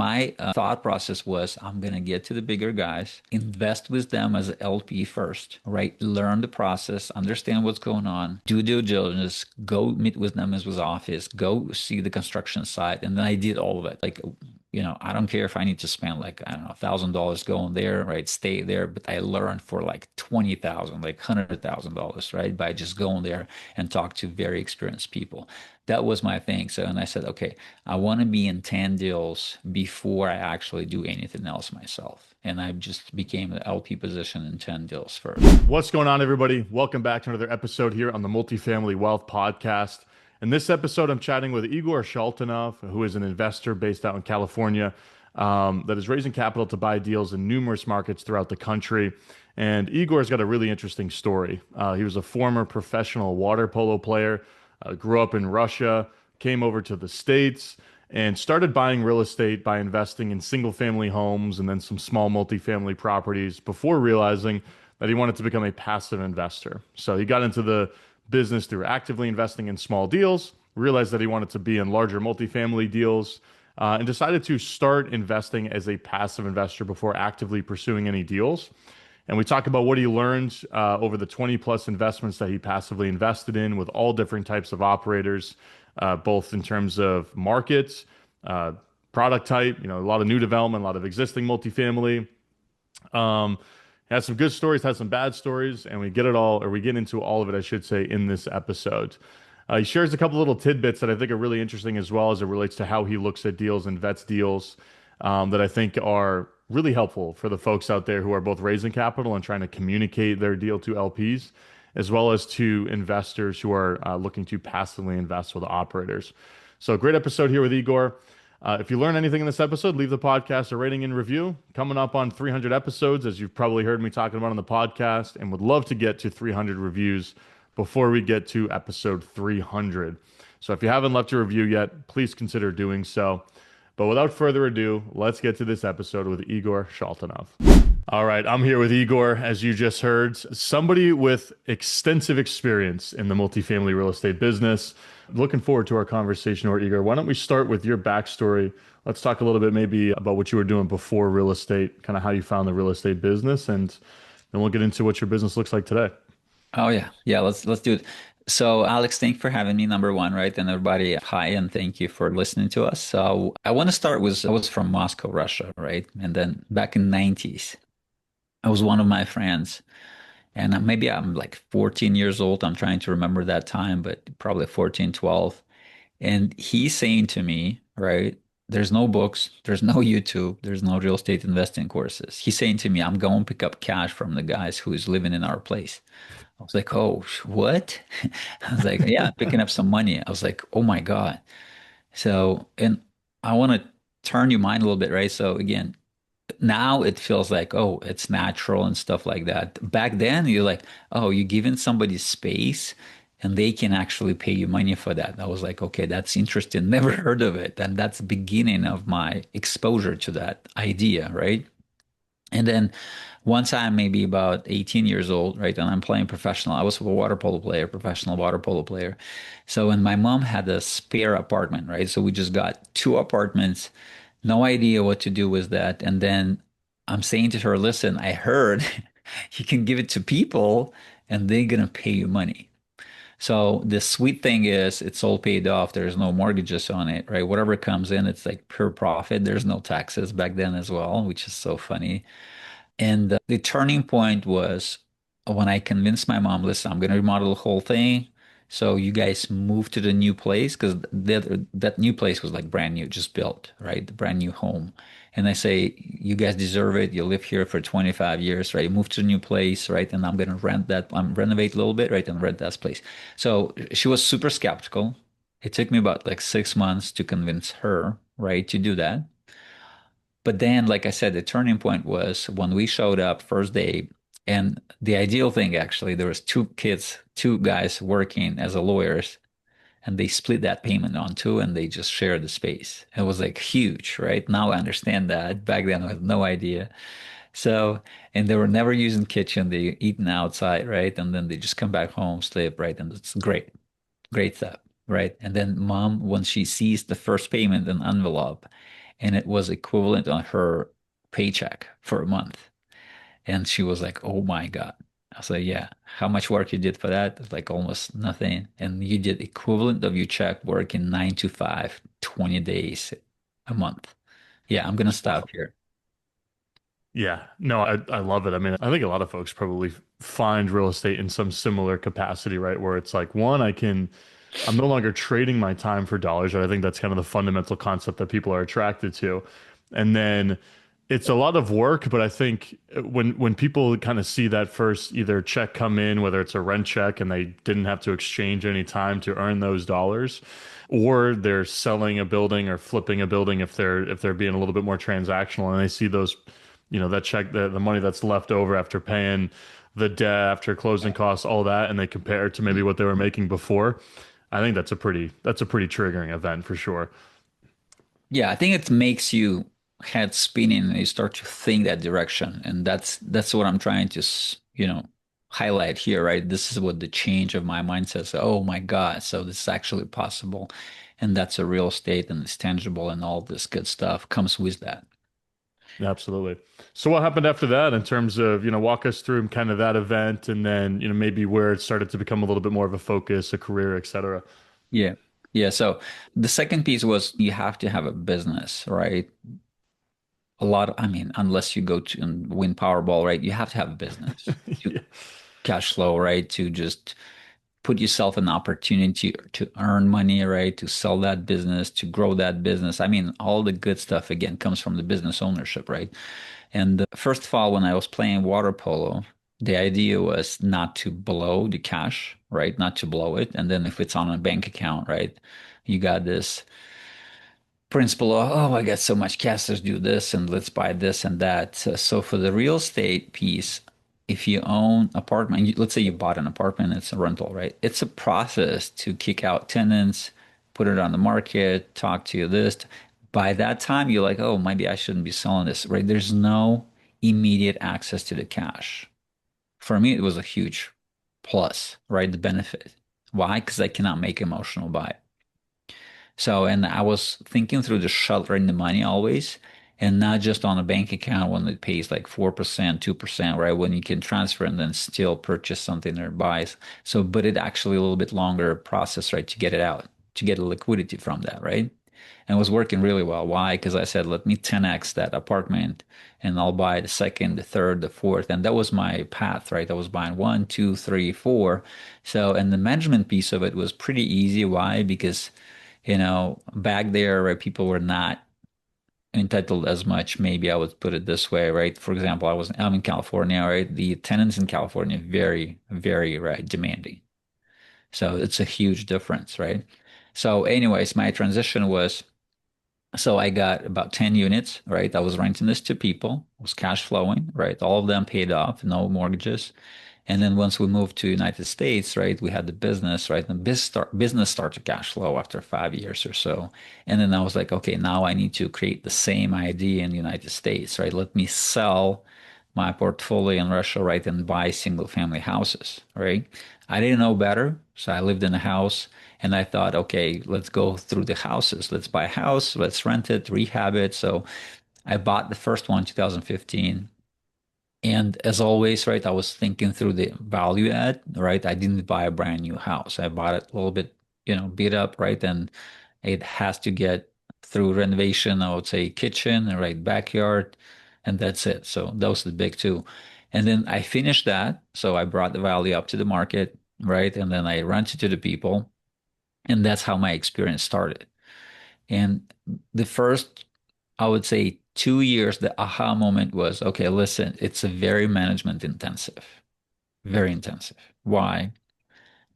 my thought process was I'm going to get to the bigger guys, invest with them as an LP first, right? Learn the process, understand what's going on, do due diligence, go meet with them as was office, go see the construction site. And then I did all of it. Like, I don't care if I need to spend like, I don't know, $1,000 going there, right? Stay there. But I learned for like 20,000, like $100,000, right? By just going there and talk to very experienced people. That was my thing. So, and I said, okay, I want to be in 10 deals before I actually do anything else myself. And I just became the LP position in 10 deals first. What's going on, everybody? Welcome back to another episode here on the Multifamily Wealth Podcast. In this episode, I'm chatting with Igor Shaltanov, who is an investor based out in California that is raising capital to buy deals in numerous markets throughout the country. And Igor's got a really interesting story. He was a former professional water polo player, grew up in Russia, came over to the States, and started buying real estate by investing in single family homes and then some small multifamily properties before realizing that he wanted to become a passive investor. So he got into the business through actively investing in small deals, realized that he wanted to be in larger multifamily deals, and decided to start investing as a passive investor before actively pursuing any deals. And we talk about what he learned over the 20 plus investments that he passively invested in with all different types of operators, both in terms of markets, product type, a lot of new development, a lot of existing multifamily. Has some good stories, has some bad stories, and we get it all, or we get into all of it, I should say, in this episode. He shares a couple little tidbits that I think are really interesting as well as it relates to how he looks at deals and vets deals that I think are really helpful for the folks out there who are both raising capital and trying to communicate their deal to LPs, as well as to investors who are looking to passively invest with operators. So, great episode here with Igor. If you learn anything in this episode, leave the podcast a rating and review. Coming up on 300 episodes, as you've probably heard me talking about on the podcast, and would love to get to 300 reviews before we get to episode 300. So if you haven't left a review yet, please consider doing so. But without further ado, let's get to this episode with Igor Shaltanov. All right, I'm here with Igor, as you just heard, somebody with extensive experience in the multifamily real estate business. Looking forward to our conversation, or Igor. Why don't we start with your backstory? Let's talk a little bit maybe about what you were doing before real estate, kind of how you found the real estate business, and then we'll get into what your business looks like today. Oh yeah. Let's do it. So Alex, thanks for having me, number one, right? And everybody, hi, and thank you for listening to us. So I want to start with, I was from Moscow, Russia, right? And then back in the 90s, I was one of my friends, and maybe I'm like 14 years old. I'm trying to remember that time, but probably 14, 12. And he's saying to me, right, there's no books, there's no YouTube, there's no real estate investing courses. He's saying to me, I'm going to pick up cash from the guys who is living in our place. I was like, oh, what? I was like, yeah, picking up some money. I was like, oh my God. So, and I want to turn your mind a little bit, right? So again, now it feels like, oh, it's natural and stuff like that. Back then, you're like, oh, you're giving somebody space and they can actually pay you money for that. I was like, okay, that's interesting. Never heard of it. And that's the beginning of my exposure to that idea, right? And then once I'm maybe about 18 years old, right, and I'm playing professional, I was a water polo player, professional water polo player. So, and my mom had a spare apartment, right? So we just got two apartments, no idea what to do with that. And then I'm saying to her, listen, I heard you can give it to people and they're going to pay you money. So the sweet thing is it's all paid off. There's no mortgages on it, right? Whatever comes in, it's like pure profit. There's no taxes back then as well, which is so funny. And the turning point was when I convinced my mom, listen, I'm going to remodel the whole thing. So you guys move to the new place because that new place was like brand new, just built, right? The brand new home. And I say, you guys deserve it. You live here for 25 years, right? Move to the new place, right? And I'm going to rent that, I'm renovate a little bit, right? And rent that place. So she was super skeptical. It took me about like 6 months to convince her, right, to do that. But then, like I said, the turning point was when we showed up first day. And the ideal thing, actually, there was two kids, two guys working as a lawyers, and they split that payment on two, and they just shared the space. It was like huge, right? Now I understand that. Back then, I had no idea. So, and they were never using kitchen. They eating outside, right? And then they just come back home, sleep, right? And it's great, great stuff, right? And then mom, when she sees the first payment in envelope, and it was equivalent on her paycheck for a month. And she was like, "Oh my God." I was like, "Yeah, how much work you did for that?" It's like almost nothing. And you did equivalent of your check working 9 to 5, 20 days a month. Yeah, I'm gonna stop here. Yeah, no, I love it. I mean, I think a lot of folks probably find real estate in some similar capacity, right? Where it's like, one, I'm no longer trading my time for dollars, right? I think that's kind of the fundamental concept that people are attracted to. And then it's a lot of work, but I think when people kind of see that first either check come in, whether it's a rent check and they didn't have to exchange any time to earn those dollars, or they're selling a building or flipping a building if they're being a little bit more transactional and they see those, that check, the money that's left over after paying the debt, after closing costs, all that, and they compare it to maybe what they were making before. I think that's a pretty triggering event for sure. Yeah, I think it makes you head spinning and you start to think that direction. And that's what I'm trying to, highlight here, right? This is what the change of my mind says. Oh my God, so this is actually possible. And that's a real estate and it's tangible and all this good stuff comes with that. Absolutely. So what happened after that in terms of, walk us through kind of that event and then, maybe where it started to become a little bit more of a focus, a career, et cetera. Yeah. Yeah. So the second piece was you have to have a business, right? I mean, unless you go to and win Powerball, right? You have to have a business to Yeah. cash flow, right? To just put yourself an opportunity to earn money, right? To sell that business, to grow that business. I mean, all the good stuff again comes from the business ownership, right? And first of all, when I was playing water polo, the idea was not to blow the cash, right? Not to blow it. And then if it's on a bank account, right? You got this principle of, oh, I got so much cash, let's do this and let's buy this and that. So for the real estate piece, if you own apartment, let's say you bought an apartment, it's a rental, right? It's a process to kick out tenants, put it on the market, talk to this. By that time, you're like, oh, maybe I shouldn't be selling this, right? There's no immediate access to the cash. For me, it was a huge plus, right? The benefit. Why? Because I cannot make emotional buy. So, and I was thinking through the sheltering the money always, and not just on a bank account when it pays like 4%, 2%, right? When you can transfer and then still purchase something or buy. So, but it actually a little bit longer process, right, to get it out, to get a liquidity from that, right? And it was working really well. Why? Because I said, let me 10x that apartment and I'll buy the second, the third, the fourth. And that was my path, right? I was buying one, two, three, four. So, and the management piece of it was pretty easy. Why? Because back there, right, people were not entitled as much. Maybe I would put it this way, right? For example, I'm in California, right? The tenants in California very, very, right, demanding. So it's a huge difference, right? So, anyways, my transition was so I got about 10 units, right? I was renting this to people, was cash flowing, right? All of them paid off, no mortgages. And then once we moved to United States, right, we had the business, right? And business started to cash flow after 5 years or so. And then I was like, okay, now I need to create the same idea in the United States, right? Let me sell my portfolio in Russia, right, and buy single family houses, right? I didn't know better. So I lived in a house and I thought, okay, let's go through the houses. Let's buy a house, let's rent it, rehab it. So I bought the first one in 2015. And as always, right, I was thinking through the value add, right? I didn't buy a brand new house. I bought it a little bit, beat up, right? And it has to get through renovation, I would say kitchen and right backyard, and that's it. So those are the big two. And then I finished that. So I brought the value up to the market, right? And then I rented to the people. And that's how my experience started. And the first, I would say, 2 years, the aha moment was, okay, listen, it's a very management intensive, very intensive. Why?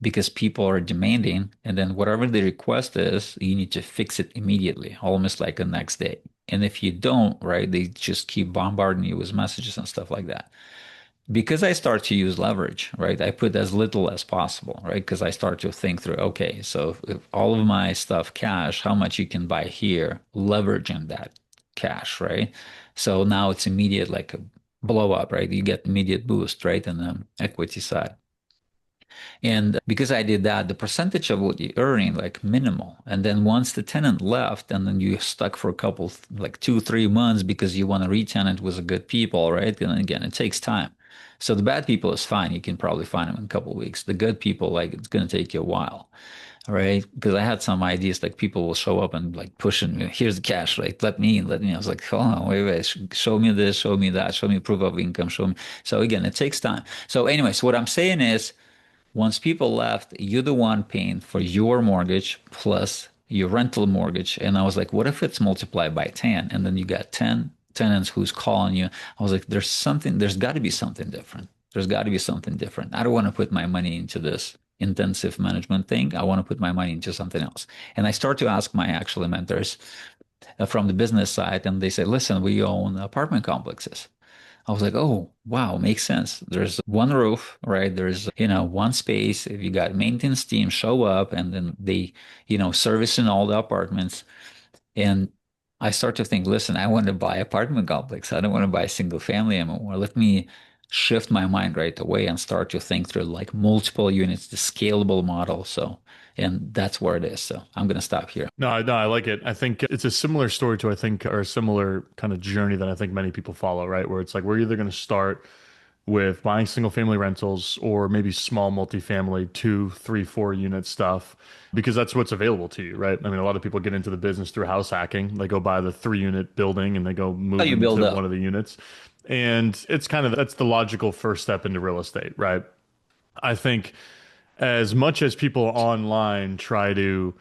Because people are demanding, and then whatever the request is, you need to fix it immediately, almost like the next day. And if you don't, right, they just keep bombarding you with messages and stuff like that because I start to use leverage, right? I put as little as possible, right? Because I start to think through, okay, so if all of my stuff cash, how much you can buy here, leveraging that cash, right? So now it's immediate, like a blow up, right? You get immediate boost, right? In the equity side. And because I did that, the percentage of what you're earning, like minimal. And then once the tenant left, and then you're stuck for a couple, like 2, 3 months because you want to re-tenant with the good people, right? And again, it takes time. So the bad people is fine. You can probably find them in a couple of weeks. The good people, like it's going to take you a while, right? Because I had some ideas, like people will show up and like pushing me, here's the cash, like let me in, let me. I was like, hold on, wait, show me this, show me that, show me proof of income, show me. So again, it takes time. So anyways, what I'm saying is, once people left, you're the one paying for your mortgage plus your rental mortgage. And I was like, what if it's multiplied by 10? And then you got 10 tenants who's calling you. I was like, there's got to be something different. There's got to be something different. I don't want to put my money into this intensive management thing. I want to put my money into something else. And I start to ask my actual mentors from the business side, and they say, listen, we own apartment complexes. I was like, oh, wow, makes sense. There's one roof, right? There's, one space. If you got maintenance team show up and then they, servicing all the apartments. And I start to think, listen, I want to buy apartment complex. I don't want to buy single family anymore. Let me shift my mind right away and start to think through like multiple units, the scalable model. So, and that's where it is. So I'm going to stop here. No, I like it. I think it's a similar story to, I think, or a similar kind of journey that I think many people follow, right? Where it's like we're either going to start with buying single family rentals or maybe small multifamily, 2, 3, 4 unit stuff, because that's what's available to you, right? I mean, a lot of people get into the business through house hacking. They go buy the 3 unit building and they go How move you build into up? one of the units. And it's kind of that's the logical first step into real estate, right? I think as much as people online try to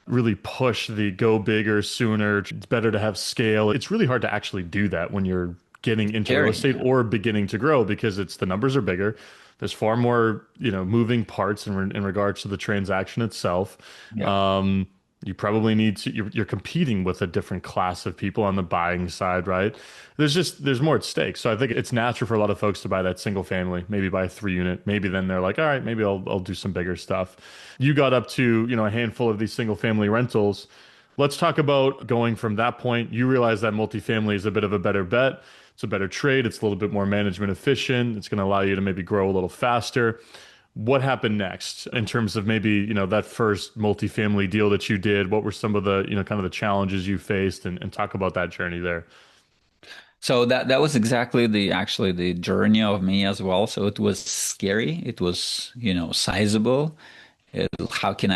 really push the go bigger sooner, it's better to have scale. It's really hard to actually do that when you're getting into real Scary. estate or beginning to grow because it's the numbers are bigger. There's far more, moving parts in regards to the transaction itself. Yeah. Um, you probably need to, you're competing with a different class of people on the buying side, right? There's more at stake. So I think it's natural for a lot of folks to buy that single family, maybe buy a 3 unit. Maybe then they're like, all right, maybe I'll do some bigger stuff. You got up to, a handful of these single family rentals. Let's talk about going from that point. You realize that multifamily is a bit of a better bet. It's a better trade. It's a little bit more management efficient. It's going to allow you to maybe grow a little faster. What happened next in terms of maybe, that first multifamily deal that you did? What were some of the, kind of the challenges you faced and talk about that journey there? So that was exactly actually the journey of me as well. So it was scary. It was, sizable. How can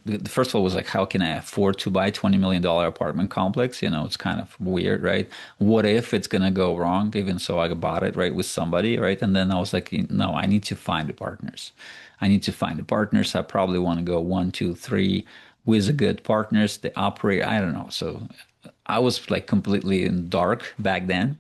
the first of all was like, how can I afford to buy $20 million apartment complex? It's kind of weird, right? What if it's gonna go wrong? Even so, I bought it, right, with somebody, right? And then I was like, no, I need to find the partners. I need to find the partners. I probably want to go 1, 2, 3 with the good partners. They operate. I don't know. So I was like completely in dark back then.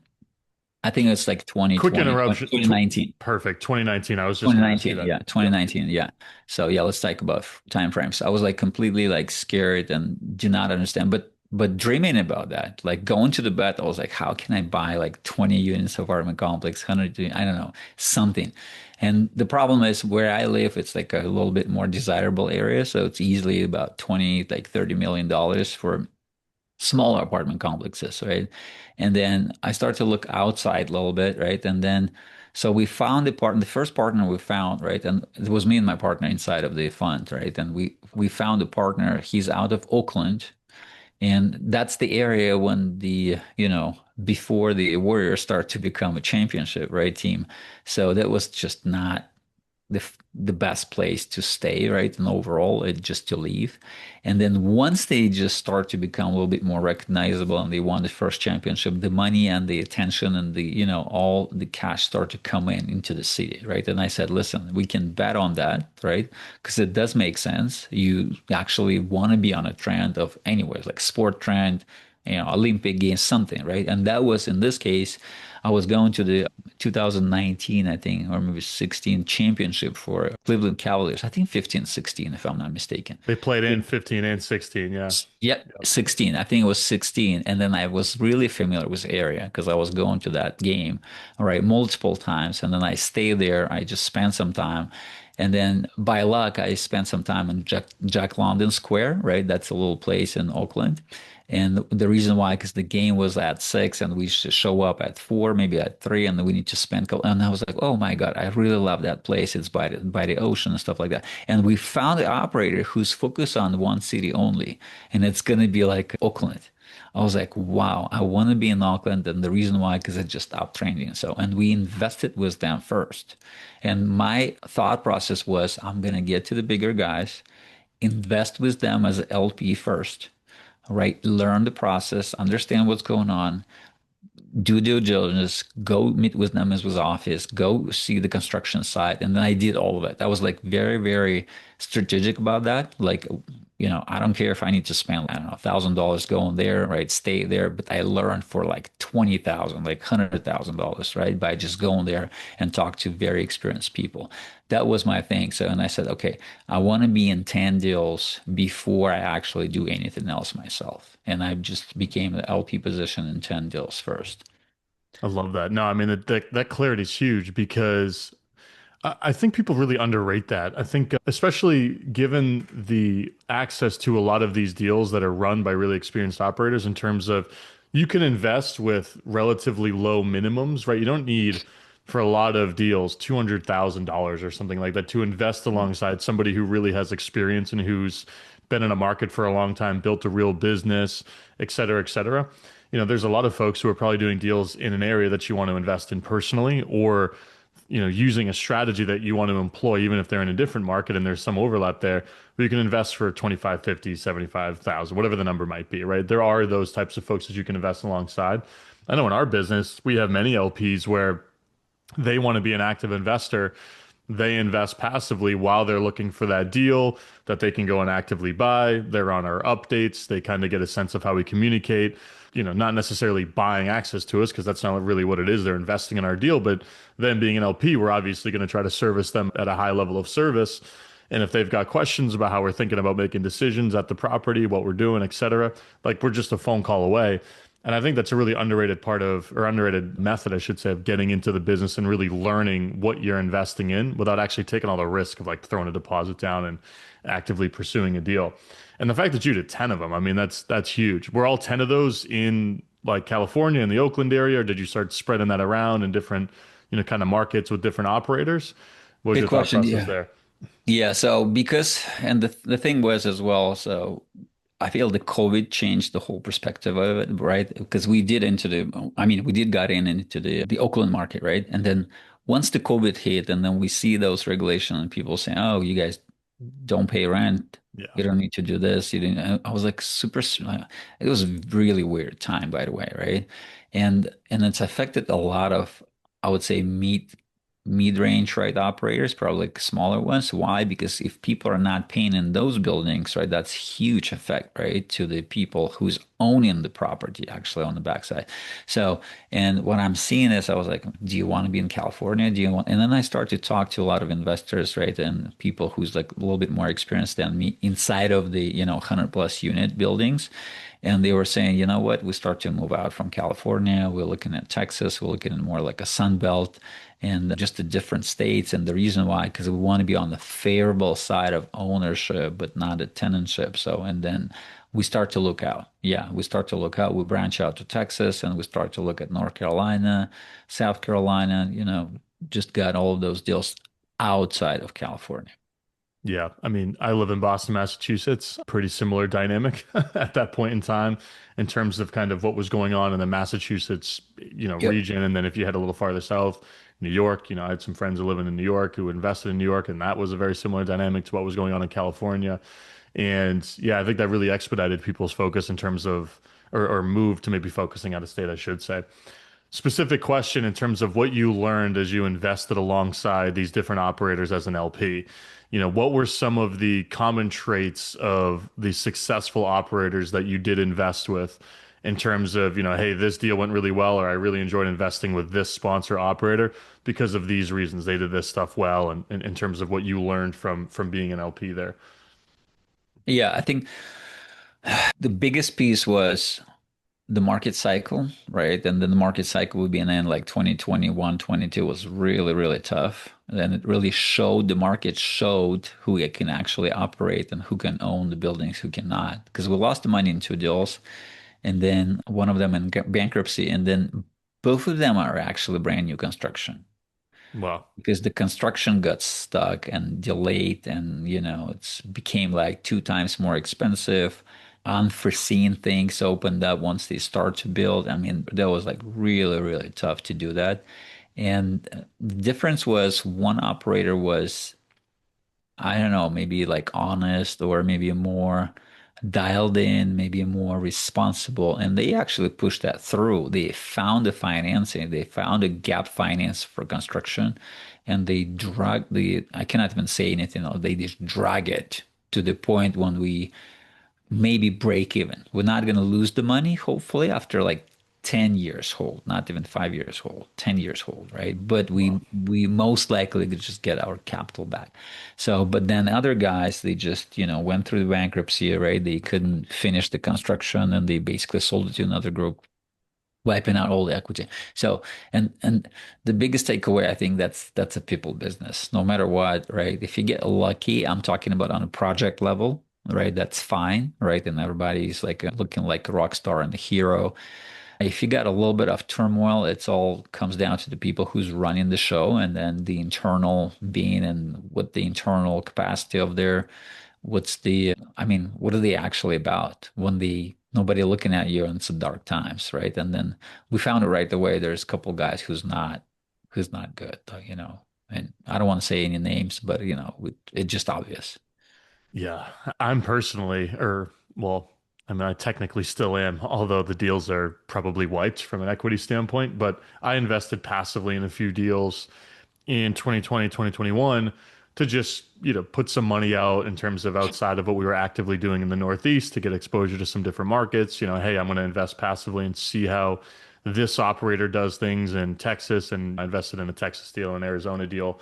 I think it's like Quick 2020, interruption. 2019. Perfect. 2019. I was just going to ask you 2019, that. yeah, Yep. 2019, yeah. So yeah, let's talk about time frames. I was like completely like scared and do not understand, but dreaming about that, like going to the bed, I was like, how can I buy like 20 units of apartment complex, 100, I don't know, something. And the problem is where I live, it's like a little bit more desirable area, so it's easily about 20, like $30 million for smaller apartment complexes, right? And then I start to look outside a little bit, right? And then so we found the first partner we found, right? And it was me and my partner inside of the fund, right? And we found a partner. He's out of Oakland, and that's the area when before the Warriors start to become a championship, right, team. So that was just not the best place to stay, right? And overall, it just to leave. And then once they just start to become a little bit more recognizable and they won the first championship, the money and the attention and all the cash start to come into the city, right? And I said, listen, we can bet on that, right? Because it does make sense. You actually want to be on a trend of anywhere, like sport trend, Olympic Games, something, right? And that was in this case, I was going to the 2019, I think, or maybe 16 championship for Cleveland Cavaliers. I think 15, 16, if I'm not mistaken. They played in 15 and 16. Yeah. Yeah, 16. I think it was 16. And then I was really familiar with the area because I was going to that game, all right, multiple times. And then I stayed there. I just spent some time. And then by luck, I spent some time in Jack London Square, right? That's a little place in Oakland. And the reason why, because the game was at 6 and we should show up at 4, maybe at 3, and then we need to spend. And I was like, oh my God, I really love that place. It's by the ocean and stuff like that. And we found an operator who's focused on one city only, and it's going to be like Oakland. I was like, wow, I want to be in Auckland. And the reason why, because I just stopped training. So, and we invested with them first. And my thought process was, I'm going to get to the bigger guys, invest with them as an LP first, right? Learn the process, understand what's going on, do due diligence, go meet with them as was office, go see the construction site. And then I did all of it. I was like very, very strategic about that. Like, I don't care if I need to spend, I don't know, $1,000 going there, right? Stay there. But I learned for like 20,000, like $100,000, right? By just going there and talk to very experienced people. That was my thing. So, and I said, okay, I want to be in 10 deals before I actually do anything else myself. And I just became the LP position in 10 deals first. I love that. No, I mean that clarity is huge because I think people really underrate that. I think, especially given the access to a lot of these deals that are run by really experienced operators, in terms of you can invest with relatively low minimums, right? You don't need for a lot of deals $200,000 or something like that to invest alongside somebody who really has experience and who's been in a market for a long time, built a real business, et cetera, et cetera. There's a lot of folks who are probably doing deals in an area that you want to invest in personally, or using a strategy that you want to employ, even if they're in a different market and there's some overlap there, where you can invest for 25, 50, 75,000, whatever the number might be, right? There are those types of folks that you can invest alongside. I know in our business, we have many LPs where they want to be an active investor. They invest passively while they're looking for that deal that they can go and actively buy. They're on our updates. They kind of get a sense of how we communicate, not necessarily buying access to us because that's not really what it is. They're investing in our deal. But then being an LP, we're obviously going to try to service them at a high level of service. And if they've got questions about how we're thinking about making decisions at the property, what we're doing, et cetera, like we're just a phone call away. And I think that's a really underrated part of, or underrated method, I should say, of getting into the business and really learning what you're investing in without actually taking all the risk of like throwing a deposit down and actively pursuing a deal. And the fact that you did 10 of them, I mean, that's huge. Were all 10 of those in like California and the Oakland area, or did you start spreading that around in different, kind of markets with different operators? What was Good your thought question. process Yeah. there? Yeah. So because, and the thing was as well, so I feel the COVID changed the whole perspective of it, right? Because we did got into the Oakland market, right? And then once the COVID hit, and then we see those regulations and people saying, "Oh, you guys don't pay rent. Yeah. You don't need to do this." You didn't. I was like it was a really weird time, by the way, right? And it's affected a lot of, I would say, mid-range, right, operators, probably like smaller ones. Why? Because if people are not paying in those buildings, right, that's huge effect, right, to the people who's owning the property actually on the backside. So, and what I'm seeing is, I was like, do you want to be in California? Do you want? And then I start to talk to a lot of investors, right, and people who's like a little bit more experienced than me inside of the 100 plus unit buildings. And they were saying, you know what, we start to move out from California. We're looking at Texas. We're looking at more like a Sun Belt and just the different states. And the reason why, because we want to be on the favorable side of ownership, but not a tenantship. So, and then we start to look out. Yeah, we start to look out. We branch out to Texas and we start to look at North Carolina, South Carolina, just got all of those deals outside of California. Yeah, I mean, I live in Boston, Massachusetts. Pretty similar dynamic at that point in time in terms of kind of what was going on in the Massachusetts, Yep. region. And then if you head a little farther south, New York, I had some friends who live in New York who invested in New York, and that was a very similar dynamic to what was going on in California. And yeah, I think that really expedited people's focus in terms of, or move to maybe focusing out of state, I should say. Specific question in terms of what you learned as you invested alongside these different operators as an LP. What were some of the common traits of the successful operators that you did invest with in terms of, hey, this deal went really well, or I really enjoyed investing with this sponsor operator because of these reasons. They did this stuff well, and in terms of what you learned from being an LP there. Yeah, I think the biggest piece was the market cycle, right? And then the market cycle would be in like 2021, 22 was really, really tough. And then it really showed, the market showed who it can actually operate and who can own the buildings, who cannot. Because we lost the money in two deals. and then one of them in bankruptcy, and then both of them are actually brand new construction Wow. because the construction got stuck and delayed, and it's became like two times more expensive. Unforeseen things opened up once they start to build. I mean, that was like really, really tough to do that. And the difference was one operator was, I don't know, maybe like honest or maybe more dialed in, maybe more responsible. And they actually pushed that through. They found the financing, they found a gap finance for construction, and they drag I cannot even say anything else. They just drag it to the point when we maybe break even. We're not going to lose the money, hopefully, after like 10 years hold, not even 5 years hold, 10 years hold, right? But we Wow. we most likely could just get our capital back. So, but then other guys, they just, went through the bankruptcy, right? They couldn't finish the construction and they basically sold it to another group, wiping out all the equity. So, and the biggest takeaway, I think that's a people business, no matter what, right? If you get lucky, I'm talking about on a project level, right? That's fine, right? And everybody's like looking like a rock star and a hero. If you got a little bit of turmoil, it's all comes down to the people who's running the show and then the internal being and what the internal capacity of their, I mean, what are they actually about when nobody looking at you and it's dark times, right? And then we found it right away. There's a couple guys who's not good, and I don't want to say any names, but it's just obvious. Yeah, I'm personally, or well, I mean, I technically still am, although the deals are probably wiped from an equity standpoint. But I invested passively in a few deals in 2020, 2021 to just, put some money out in terms of outside of what we were actively doing in the Northeast to get exposure to some different markets. Hey, I'm going to invest passively and see how this operator does things in Texas. And I invested in a Texas deal, an Arizona deal.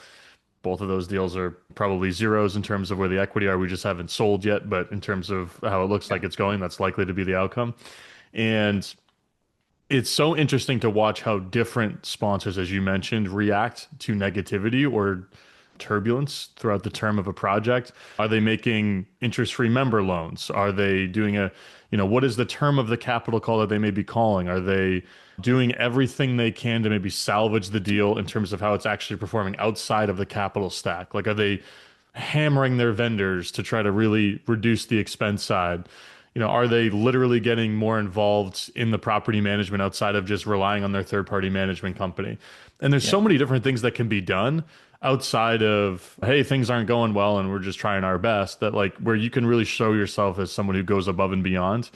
Both of those deals are probably zeros in terms of where the equity are. We just haven't sold yet, but in terms of how it looks Yeah. like it's going, that's likely to be the outcome. And it's so interesting to watch how different sponsors, as you mentioned, react to negativity or turbulence throughout the term of a project. Are they making interest-free member loans? Are they doing what is the term of the capital call that they may be calling? Are they doing everything they can to maybe salvage the deal in terms of how it's actually performing outside of the capital stack? Like, are they hammering their vendors to try to really reduce the expense side? Are they literally getting more involved in the property management outside of just relying on their third-party management company? And there's Yeah. so many different things that can be done outside of, hey, things aren't going well and we're just trying our best, that like where you can really show yourself as someone who goes above and beyond.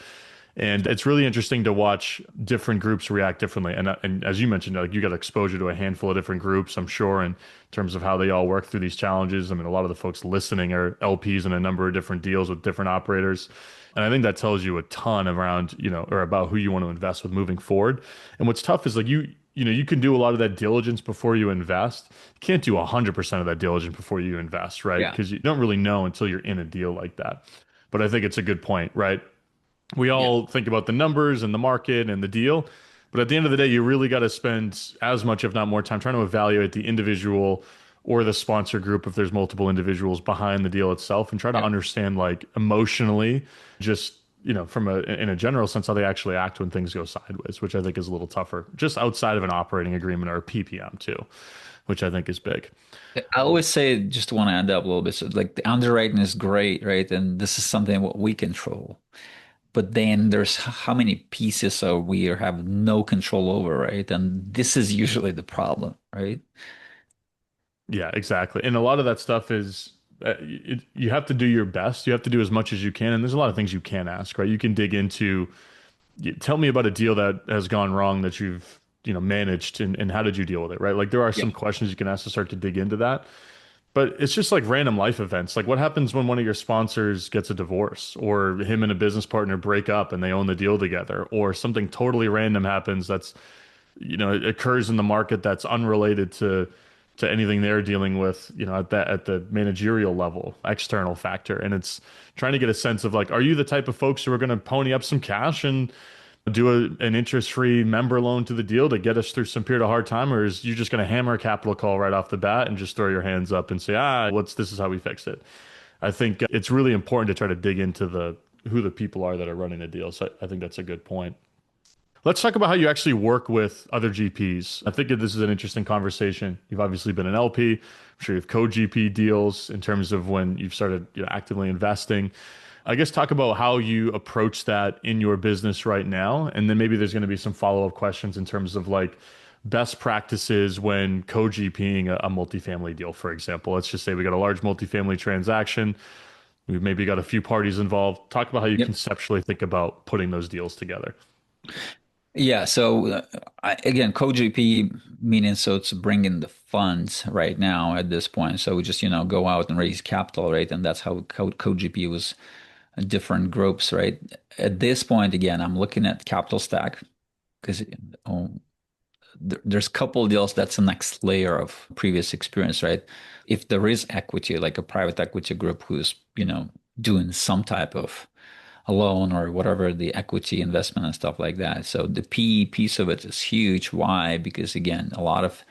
And it's really interesting to watch different groups react differently. And as you mentioned, like you got exposure to a handful of different groups, I'm sure, in terms of how they all work through these challenges. I mean, a lot of the folks listening are LPs in a number of different deals with different operators. And I think that tells you a ton around, or about who you want to invest with moving forward. And what's tough is like you can do a lot of that diligence before you invest. You can't do 100% of that diligence before you invest, right? Yeah. Because you don't really know until you're in a deal like that. But I think it's a good point, right? We Yeah. all think about the numbers and the market and the deal, but at the end of the day, you really got to spend as much, if not more time trying to evaluate the individual or the sponsor group if there's multiple individuals behind the deal itself and try to Yeah. understand like emotionally just from in a general sense how they actually act when things go sideways, which I think is a little tougher just outside of an operating agreement or a PPM too, which I think is big. I always say, just want to add up a little bit. So, like, the underwriting is great, right? And this is something what we control. But then there's how many pieces so we have no control over, right? And this is usually the problem, right? Yeah, exactly. And a lot of that stuff is you have to do your best. You have to do as much as you can. And there's a lot of things you can ask, right? You can dig into, tell me about a deal that has gone wrong that you've, managed and how did you deal with it, right? Like there are Yeah. some questions you can ask to start to dig into that. But it's just like random life events. Like what happens when one of your sponsors gets a divorce or him and a business partner break up and they own the deal together or something totally random happens that's it occurs in the market that's unrelated to anything they're dealing with, at the managerial level, external factor. And it's trying to get a sense of like, are you the type of folks who are going to pony up some cash and do an interest-free member loan to the deal to get us through some period of hard time, or is you just going to hammer a capital call right off the bat and just throw your hands up and say, what's this is how we fix it? I think it's really important to try to dig into who the people are that are running the deal. So I think that's a good point. Let's talk about how you actually work with other GPs. I think this is an interesting conversation. You've obviously been an LP. I'm sure you have co-GP deals in terms of when you've started, actively investing. I guess talk about how you approach that in your business right now. And then maybe there's going to be some follow-up questions in terms of like best practices when co-GPing a multifamily deal, for example. Let's just say we got a large multifamily transaction. We've maybe got a few parties involved. Talk about how you Yep. conceptually think about putting those deals together. Yeah. So again, co-GP meaning so it's bringing the funds right now at this point. So we just go out and raise capital, right? And that's how co-GP was different groups, right? At this point, again, I'm looking at capital stack because there's a couple of deals that's the next layer of previous experience, right? If there is equity, like a private equity group who's, doing some type of a loan or whatever, the equity investment and stuff like that. So the PE piece of it is huge. Why? Because again, a lot of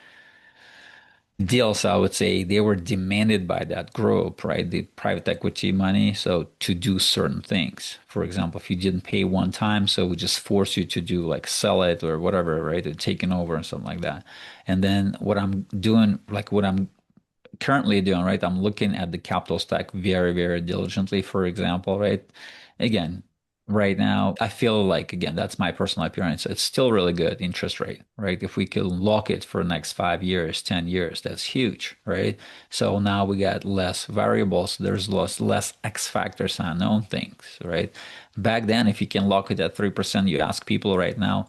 deals, I would say, they were demanded by that group, right? The private equity money. So to do certain things, for example, if you didn't pay one time, so we just force you to do like sell it or whatever, right? Or taking over and something like that. And then what I'm doing, like what I'm currently doing, right? I'm looking at the capital stack very, very diligently, for example, right? Again, right now, I feel like, again, that's my personal appearance. It's still really good interest rate, right? If we can lock it for the next 5 years, 10 years, that's huge, right? So now we got less variables. There's less X factors, unknown things, right? Back then, if you can lock it at 3%, you ask people right now,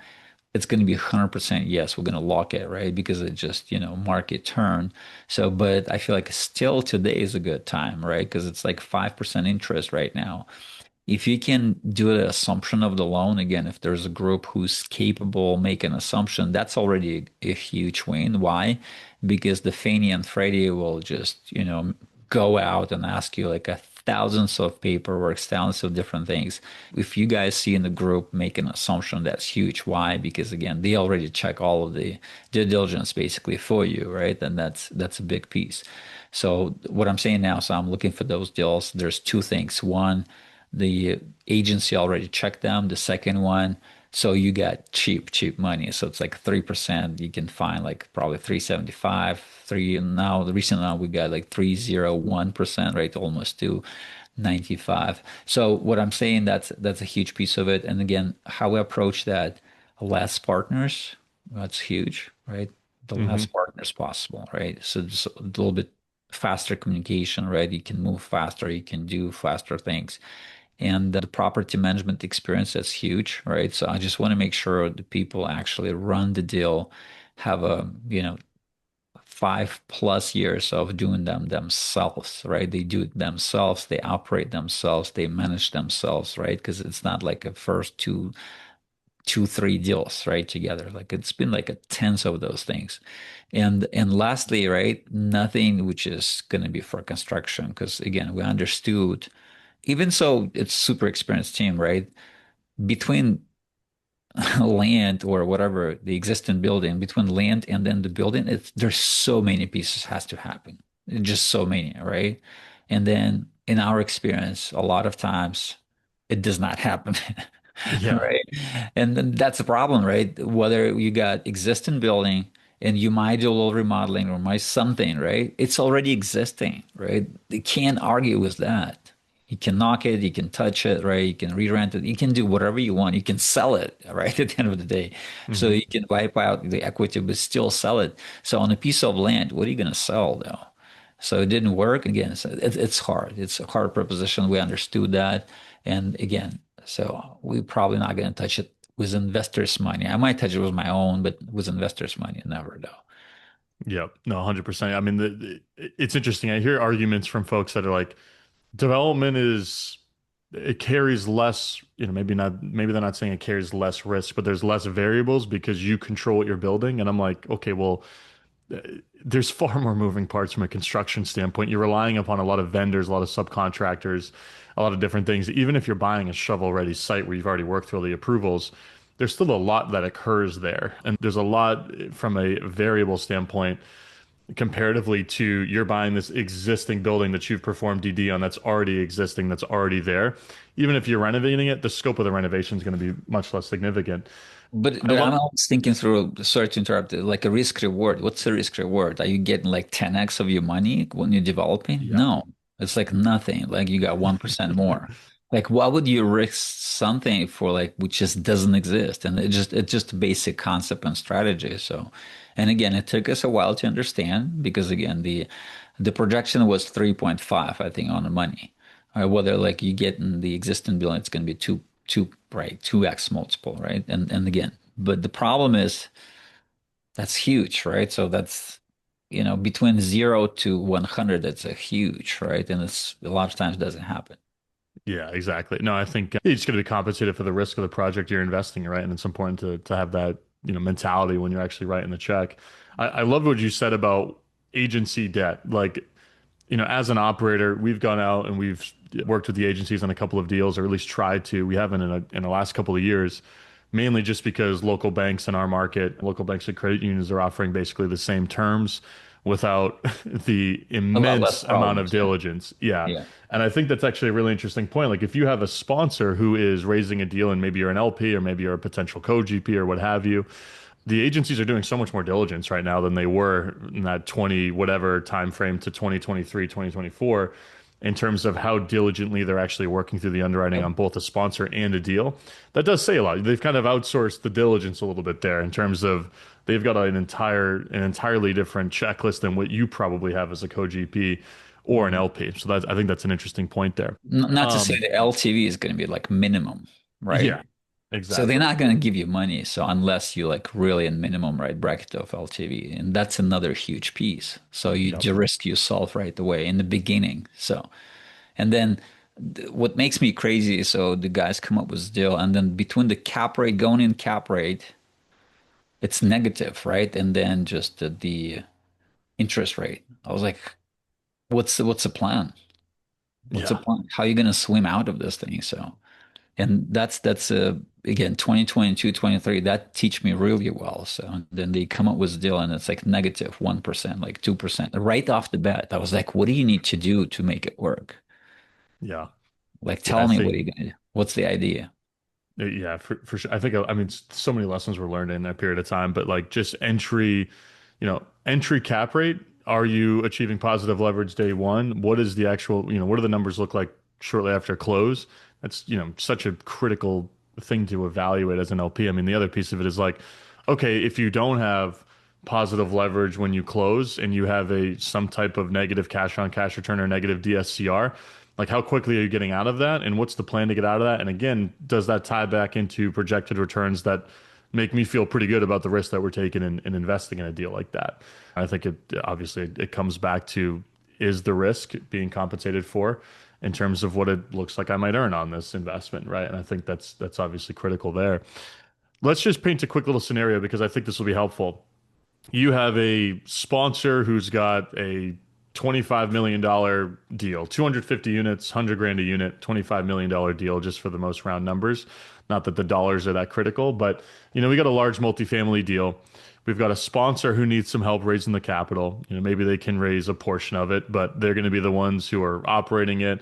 it's going to be 100% yes, we're going to lock it, right? Because it just, market turn. So, but I feel like still today is a good time, right? Because it's like 5% interest right now. If you can do the assumption of the loan, again, if there's a group who's capable of making an assumption, that's already a huge win. Why? Because the Fannie and Freddie will just, go out and ask you like thousands of paperwork, thousands of different things. If you guys see in the group make an assumption, that's huge. Why? Because again, they already check all of the due diligence basically for you, right? And that's a big piece. So what I'm saying now, so I'm looking for those deals. There's two things. One, the agency already checked them. The second one, so you got cheap money. So it's like 3%. You can find like probably 375, three. And now the recent now we got like 301%, right? Almost to 95. So what I'm saying, that's a huge piece of it. And again, how we approach that, less partners, that's huge, right? The less Hmm. partners possible, right? So just a little bit faster communication, right? You can move faster, you can do faster things. And the property management experience, that's huge, right? So I just want to make sure the people actually run the deal, have a, 5+ years of doing them themselves, right? They do it themselves, they operate themselves, they manage themselves, right? Because it's not like a first three deals, right, together. Like it's been like a tens of those things. And lastly, right, nothing which is going to be for construction, because again, we understood, even so it's super experienced team, right? Between land or whatever, the existing building, between land and then the building, there's so many pieces has to happen. Just so many, right? And then in our experience, a lot of times it does not happen. Yeah. Right. And then that's the problem, right? Whether you got existing building and you might do a little remodeling or might something, right? It's already existing, right? They can't argue with that. You can knock it, you can touch it, right? You can re-rent it, you can do whatever you want. You can sell it, right? At the end of the day. So Hmm. you can wipe out the equity, but still sell it. So on a piece of land, what are you going to sell though? So it didn't work. Again, so it's hard. It's a hard proposition. We understood that. And again, so we're probably not going to touch it with investors' money. I might touch it with my own, but with investors' money, never though. Yeah. No, 100%. I mean, it's interesting. I hear arguments from folks that are like, development is, it carries less, maybe not, maybe they're not saying it carries less risk, but there's less variables because you control what you're building. And I'm like, okay, well, uh, there's far more moving parts from a construction standpoint. You're relying upon a lot of vendors, a lot of subcontractors, a lot of different things. Even if you're buying a shovel-ready site where you've already worked through all the approvals, there's still a lot that occurs there. And there's a lot from a variable standpoint comparatively to you're buying this existing building that you've performed DD on that's already existing, that's already there. Even if you're renovating it, the scope of the renovation is going to be much less significant. I But I'm love, always thinking through, sorry to interrupt, like a risk reward. What's the risk reward? Are you getting like 10x of your money when you're developing? yeah. No, it's like nothing. Like you got 1% more. Like why would you risk something for like which just doesn't exist? And it's just a basic concept and strategy. So, and again, it took us a while to understand because again, the projection was 3.5, I think, on the money. Whether like you get in the existing building, it's going to be right, 2x multiple, right? And again, but the problem is that's huge, right? So that's, between 0 to 100, that's a huge, right? And it's a lot of times doesn't happen. Yeah, exactly. No, I think you're just going to be compensated for the risk of the project you're investing in, right? And it's important to have that, mentality when you're actually writing the check. I love what you said about agency debt. Like, as an operator, we've gone out and we've worked with the agencies on a couple of deals, or at least tried to. We haven't in the last couple of years, mainly just because local banks in our market, local banks and credit unions are offering basically the same terms without the A lot less immense amount of problems. Yeah. diligence. Yeah. Yeah. And I think that's actually a really interesting point. Like if you have a sponsor who is raising a deal and maybe you're an LP or maybe you're a potential co-GP or what have you, the agencies are doing so much more diligence right now than they were in that 20 whatever time frame to 2023, 2024 in terms of how diligently they're actually working through the underwriting Yep. on both a sponsor and a deal. That does say a lot. They've kind of outsourced the diligence a little bit there in terms of they've got an entirely different checklist than what you probably have as a co-GP or an Mhm. LP. So I think that's an interesting point there. Not to say the LTV is going to be like minimum, right? Yeah, So they're exactly. not going to give you money. So unless you like really in minimum right bracket of LTV, and that's another huge piece. So you Yep. de-risk yourself right away in the beginning. So, and then what makes me crazy, so the guys come up with this deal, and then between the cap rate, going in cap rate, it's negative, right? And then just the interest rate. I was like, what's the plan? What's the Yeah. plan? How are you going to swim out of this thing? So. And that's again 2022, 23. That teach me really well. So then they come up with a deal and it's like negative 1%, like 2% right off the bat. I was like, what do you need to do to make it work? Yeah. Like, Yeah, I tell me what think are you gonna do? What's the idea? Yeah, for sure. I mean, so many lessons were learned in that period of time, but like just entry cap rate. Are you achieving positive leverage day one? What is the actual, what do the numbers look like shortly after close? That's, such a critical thing to evaluate as an LP. I mean, the other piece of it is like, okay, if you don't have positive leverage when you close and you have some type of negative cash on cash return or negative DSCR, like how quickly are you getting out of that and what's the plan to get out of that? And again, does that tie back into projected returns that make me feel pretty good about the risk that we're taking in investing in a deal like that? I think it comes back to is the risk being compensated for in terms of what it looks like I might earn on this investment, right? And I think that's obviously critical there. Let's just paint a quick little scenario because I think this will be helpful. You have a sponsor who's got a $25 million deal, 250 units, 100 grand a unit, $25 million deal just for the most round numbers. Not that the dollars are that critical, but we got a large multifamily deal. We've got a sponsor who needs some help raising the capital. Maybe they can raise a portion of it, but they're going to be the ones who are operating it,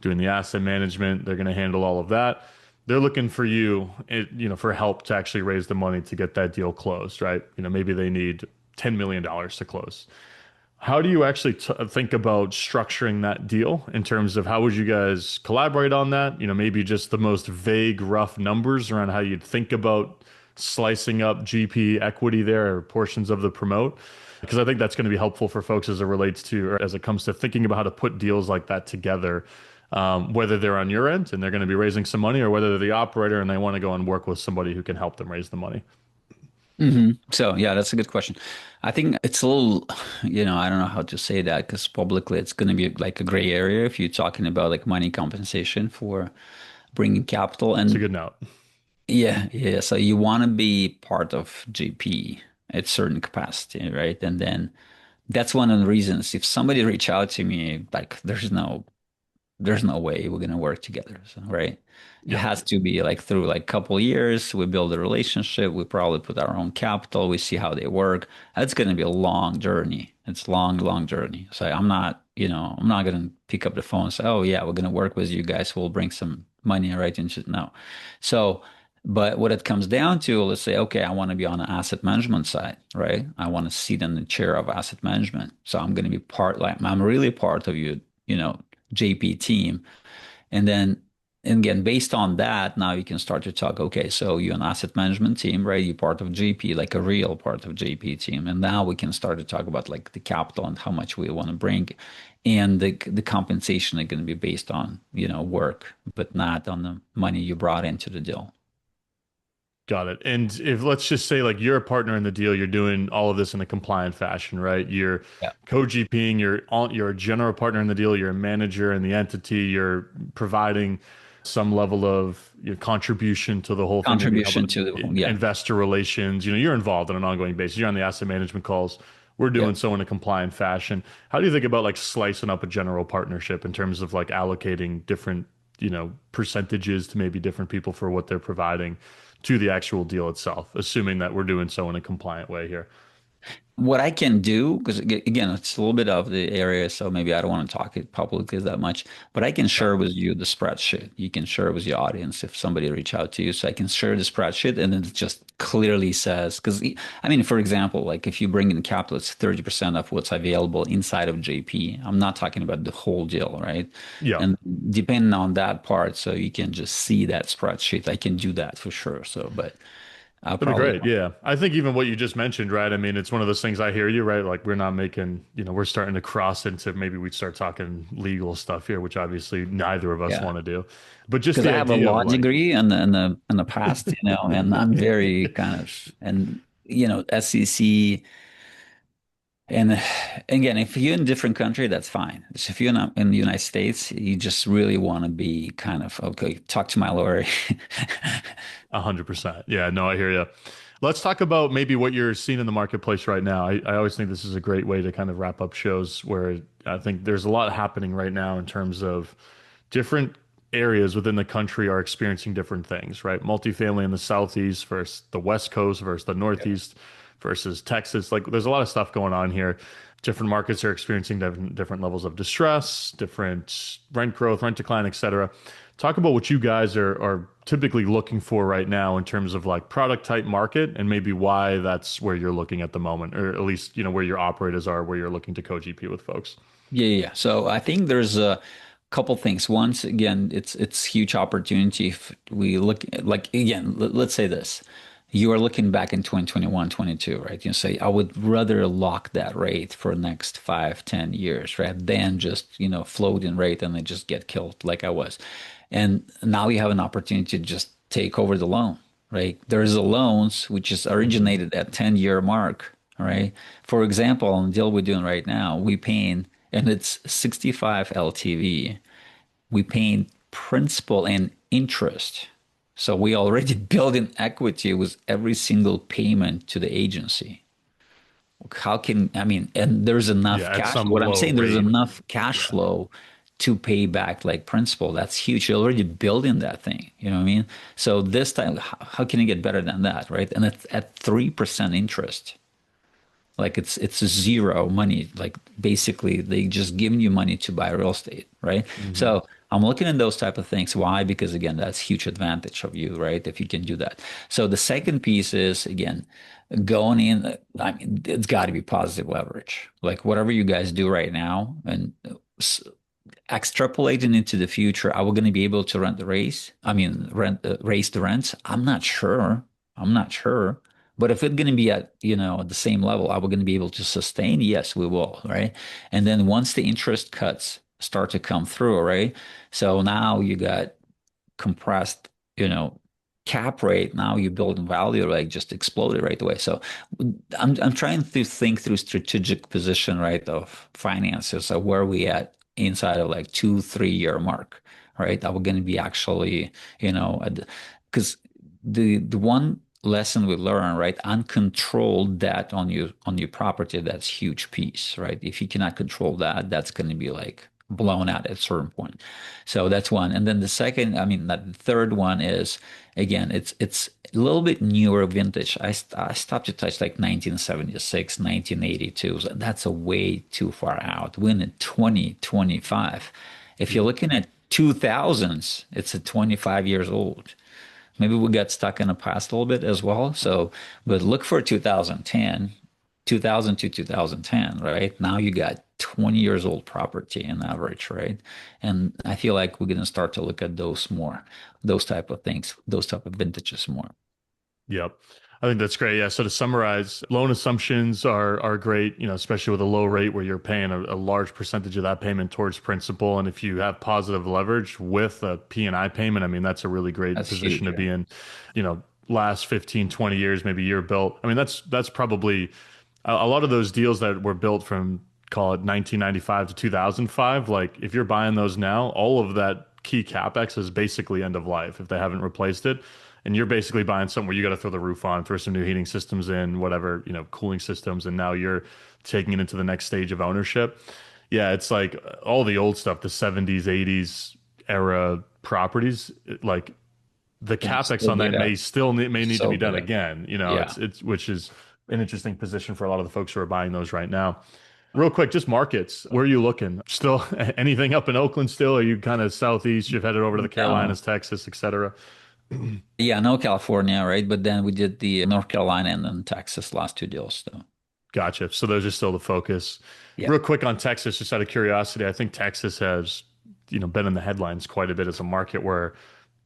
doing the asset management. They're going to handle all of that. They're looking for you, for help to actually raise the money to get that deal closed, right? Maybe they need $10 million to close. How do you actually think about structuring that deal in terms of how would you guys collaborate on that? Maybe just the most vague, rough numbers around how you'd think about slicing up GP equity there or portions of the promote. Because I think that's going to be helpful for folks as it relates to, or as it comes to thinking about how to put deals like that together, whether they're on your end and they're going to be raising some money or whether they're the operator and they want to go and work with somebody who can help them raise the money. So yeah, that's a good question. I think it's a little, I don't know how to say that because publicly it's going to be like a gray area if you're talking about like money compensation for bringing capital. It's a And good note. yeah, yeah. So you want to be part of GP at certain capacity, right? And then that's one of the reasons if somebody reach out to me, like there's no there's no way we're gonna work together. So, right? It Yeah. has to be like through like couple years, we build a relationship, we probably put our own capital, we see how they work. That's gonna be a long journey. It's long, long journey. So I'm not, I'm not gonna pick up the phone and say, oh yeah, we're gonna work with you guys, we'll bring some money right into no. So but what it comes down to, let's say, okay, I want to be on the asset management side, right? I want to sit in the chair of asset management. So I'm going to be like, I'm really part of JP team. And then, and again, based on that, now you can start to talk, okay, so you're an asset management team, right? You're part of JP, like a real part of JP team. And now we can start to talk about like the capital and how much we want to bring. And the compensation is going to be based on, work, but not on the money you brought into the deal. Got it. And if let's just say like you're a partner in the deal, you're doing all of this in a compliant fashion, right? You're Yeah. co-GPing, you're a general partner in the deal, you're a manager in the entity, you're providing some level of contribution to the whole thing, maybe helping Contribution to the, yeah, investor relations. You're involved on an ongoing basis. You're on the asset management calls. We're yeah. doing so in a compliant fashion. How do you think about like slicing up a general partnership in terms of like allocating different, percentages to maybe different people for what they're providing to the actual deal itself, assuming that we're doing so in a compliant way here? What I can do, because again, it's a little bit of the area, so maybe I don't want to talk it publicly that much, but I can Got share it. with you the spreadsheet. You can share with your audience if somebody reach out to you. So I can share the spreadsheet and it just clearly says, because I mean, for example, like if you bring in capital, it's 30% of what's available inside of JP. I'm not talking about the whole deal, right? Yeah. And depending on that part, so you can just see that spreadsheet. I can do that for sure. So, but I'll That'd be probably, great. Yeah. I think even what you just mentioned, right? I mean, it's one of those things I hear you, right? Like we're not making, we're starting to cross into maybe we start talking legal stuff here, which obviously neither of us yeah. want to do. But just Because I the have a idea of law like, degree in the past, and I'm very kind of and SEC and again, if you're in a different country, that's fine. So if you're not in the United States, you just really want to be kind of okay. Talk to my lawyer. 100%. Yeah, no, I hear you. Let's talk about maybe what you're seeing in the marketplace right now. I always think this is a great way to kind of wrap up shows where I think there's a lot happening right now in terms of different areas within the country are experiencing different things, right? Multifamily in the Southeast versus the West Coast versus the Northeast versus Texas. Like there's a lot of stuff going on here. Different markets are experiencing different levels of distress, different rent growth, rent decline, et cetera. Talk about what you guys are typically looking for right now in terms of like product type market and maybe why that's where you're looking at the moment, or at least, where your operators are, where you're looking to co-GP with folks. Yeah, yeah, yeah. So I think there's a couple things. Once again, it's huge opportunity if we look at, like again, let's say this. You are looking back in 2021, 22, right? You say, I would rather lock that rate for the next 5, 10 years, right? Than just, floating rate and then just get killed like I was. And now you have an opportunity to just take over the loan, right? There's a loans which is Mhm. originated at 10-year mark, all right? For example, on the deal we're doing right now, we paying and it's 65 LTV. We paying principal and interest. So we already build in equity with every single payment to the agency. How can, I mean, and there's enough Yeah, at cash. some What I'm low saying, there's rate. enough cash Yeah. flow to pay back like principal. That's huge. You're already building that thing. You know what I mean? So this time, how can you get better than that, right? And it's at 3% interest. Like it's zero money. Like basically they just giving you money to buy real estate, right? Hmm. So I'm looking at those type of things. Why? Because again, that's huge advantage of you, right? If you can do that. So the second piece is again, going in, I mean, it's got to be positive leverage. Like whatever you guys do right now and extrapolating into the future, are we going to be able to rent the race? I mean, raise the rents? I'm not sure. I'm not sure. But if it's going to be at, at the same level, are we going to be able to sustain? Yes, we will, right? And then once the interest cuts start to come through, right? So now you got compressed, cap rate. Now you build value, like just exploded right away. So I'm trying to think through strategic position, right, of finances. So where are we at inside of like 2, 3 year mark, right? Are we going to be actually, because the one lesson we learn, right, uncontrolled debt on your property, that's huge piece, right? If you cannot control that, that's going to be like blown out at a certain point. So that's one. And then the second, I mean, the third one is again, it's a little bit newer vintage. I stopped to touch like 1976, 1982. So that's a way too far out. We're in 2025. If you're Yeah. looking at 2000s, it's a 25 years old. Maybe we got stuck in the past a little bit as well. So, but look for 2010, 2000 to 2010, right? Now you got 20 years old property in average, right? And I feel like we're going to start to look at those more, those type of things, those type of vintages more. Yep. I think that's great. Yeah. So to summarize, loan assumptions are great, especially with a low rate where you're paying a large percentage of that payment towards principal. And if you have positive leverage with a P&I payment, I mean, that's a really great That's position huge, to right? be in, last 15, 20 years, maybe year built. I mean, that's probably a lot of those deals that were built from call it 1995 to 2005. Like if you're buying those now, all of that key capex is basically end of life if they haven't replaced it. And you're basically buying something where you got to throw the roof on, throw some new heating systems in, whatever, cooling systems, and now you're taking it into the next stage of ownership. Yeah, it's like all the old stuff, the 70s, 80s era properties, like the Yeah, capex still on beat that up. may need to So be done beat up. again. Yeah. It's which is an interesting position for a lot of the folks who are buying those right now. Real quick, just markets. Where are you looking? Still anything up in Oakland still? Are you kind of southeast? You've headed over to the Carolinas, No. Texas, et cetera. Yeah, no California, right? But then we did the North Carolina and then Texas last two deals, though. Gotcha. So those are still the focus. Yeah. Real quick on Texas, just out of curiosity, I think Texas has, been in the headlines quite a bit as a market where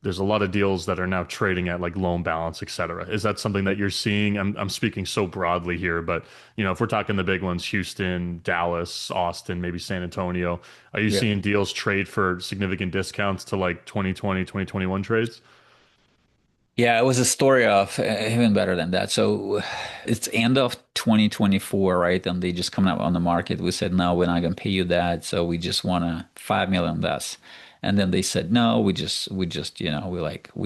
there's a lot of deals that are now trading at like loan balance, et cetera. Is that something that you're seeing? I'm speaking so broadly here, but if we're talking the big ones, Houston, Dallas, Austin, maybe San Antonio, are you Yeah. seeing deals trade for significant discounts to like 2020, 2021 trades? Yeah, it was a story of even better than that. So it's end of 2024, right? And they just come out on the market. We said, no, we're not going to pay you that. So we just want a 5 million less. And then they said, no, we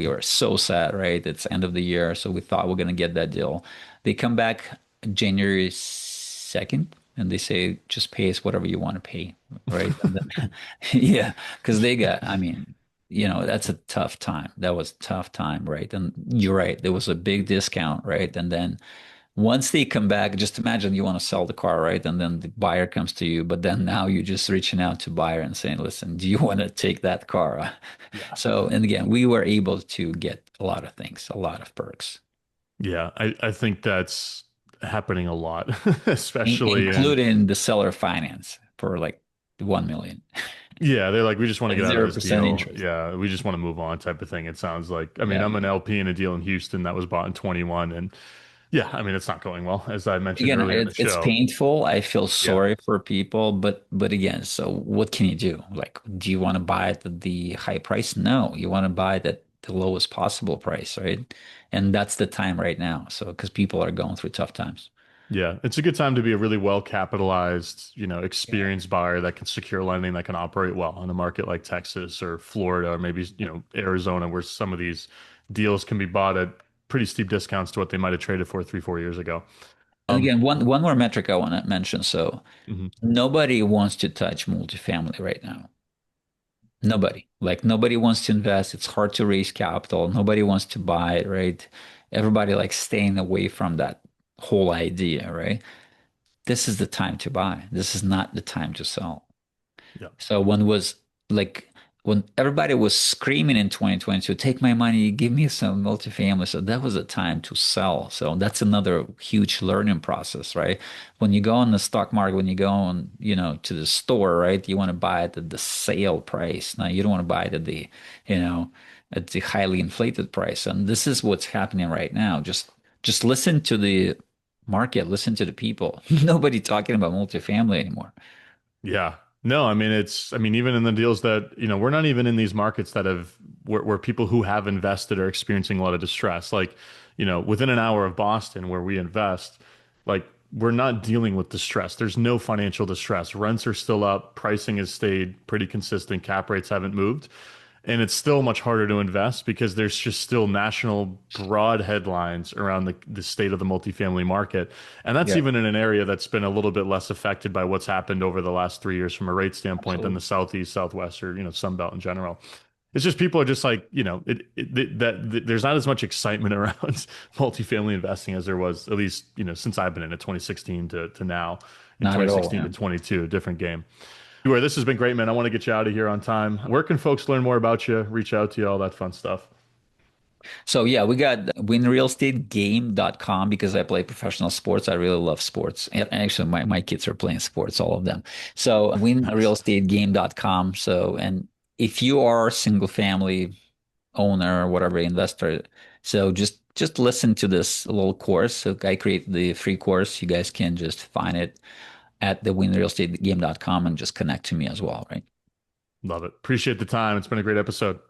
were so sad, right? It's end of the year. So we thought we're going to get that deal. They come back January 2nd and they say, just pay us whatever you want to pay, right? And then, yeah, because I mean, that's a tough time. That was a tough time, right? And you're right. There was a big discount, right? And then once they come back, just imagine you want to sell the car, right? And then the buyer comes to you, but then now you're just reaching out to buyer and saying, listen, do you want to take that car? Yeah. So, and again, we were able to get a lot of things, a lot of perks, Yeah, I think that's happening a lot, especially in. including the seller finance for like 1 million Yeah, they're like, we just want to at get out of this 0% deal. interest. Yeah, we just want to move on type of thing. It sounds like, I mean, Yeah. I'm an LP in a deal in Houston that was bought in 21. And yeah, I mean, it's not going well, as I mentioned Again, earlier in the it's show. painful. I feel Yeah. sorry for people, but again, so what can you do? Like, do you want to buy it at the high price? No, you want to buy it at the lowest possible price, right? And that's the time right now. So, because people are going through tough times. Yeah. It's a good time to be a really well capitalized, Yeah. experienced buyer that can secure lending, that can operate well in a market like Texas or Florida or maybe, Arizona, where some of these deals can be bought at pretty steep discounts to what they might have traded for 3, 4 years ago. And Um, again, one more metric I want to mention. So, mhm. nobody wants to touch multifamily right now. Nobody. Like nobody wants to invest. It's hard to raise capital. Nobody wants to buy it, right? Everybody like staying away from that whole idea, right? This is the time to buy. This is not the time to sell. Yeah. So like when everybody was screaming in 2022, take my money, give me some multifamily. So that was a time to sell. So that's another huge learning process, right? When you go on the stock market, when you go on, to the store, right? You want to buy it at the sale price. Now you don't want to buy it you know, at the highly inflated price. And this is what's happening right now. Just listen to the market, listen to the people. Nobody talking about multifamily anymore. Yeah. No, I mean even in the deals that, we're not even in these markets that have where people who have invested are experiencing a lot of distress. Like, within an hour of Boston where we invest, like we're not dealing with distress. There's no financial distress. Rents are still up, pricing has stayed pretty consistent, cap rates haven't moved. and it's still much harder to invest because there's just still national broad headlines around the state of the multifamily market. And that's Yeah, even in an area that's been a little bit less affected by what's happened over the last 3 years from a rate standpoint than the absolutely. Southeast, Southwest, or, Sun Belt in general. It's just people are just like, there's not as much excitement around multifamily investing as there was, at least, since I've been in it, 2016 to now, in Not at all. 2016 Yeah. to 22, a different game. Anyway, this has been great, man. I want to get you out of here on time. Where can folks learn more about you, reach out to you, all that fun stuff? So yeah, we got winrealestategame.com because I play professional sports. I really love sports. And actually, my kids are playing sports, all of them. So Nice. winrealestategame.com. So, and if you are a single family owner or whatever investor, so just listen to this little course. So I create the free course. You guys can just find it at the winrealestategame.com and just connect to me as well, right? Love it. Appreciate the time. It's been a great episode.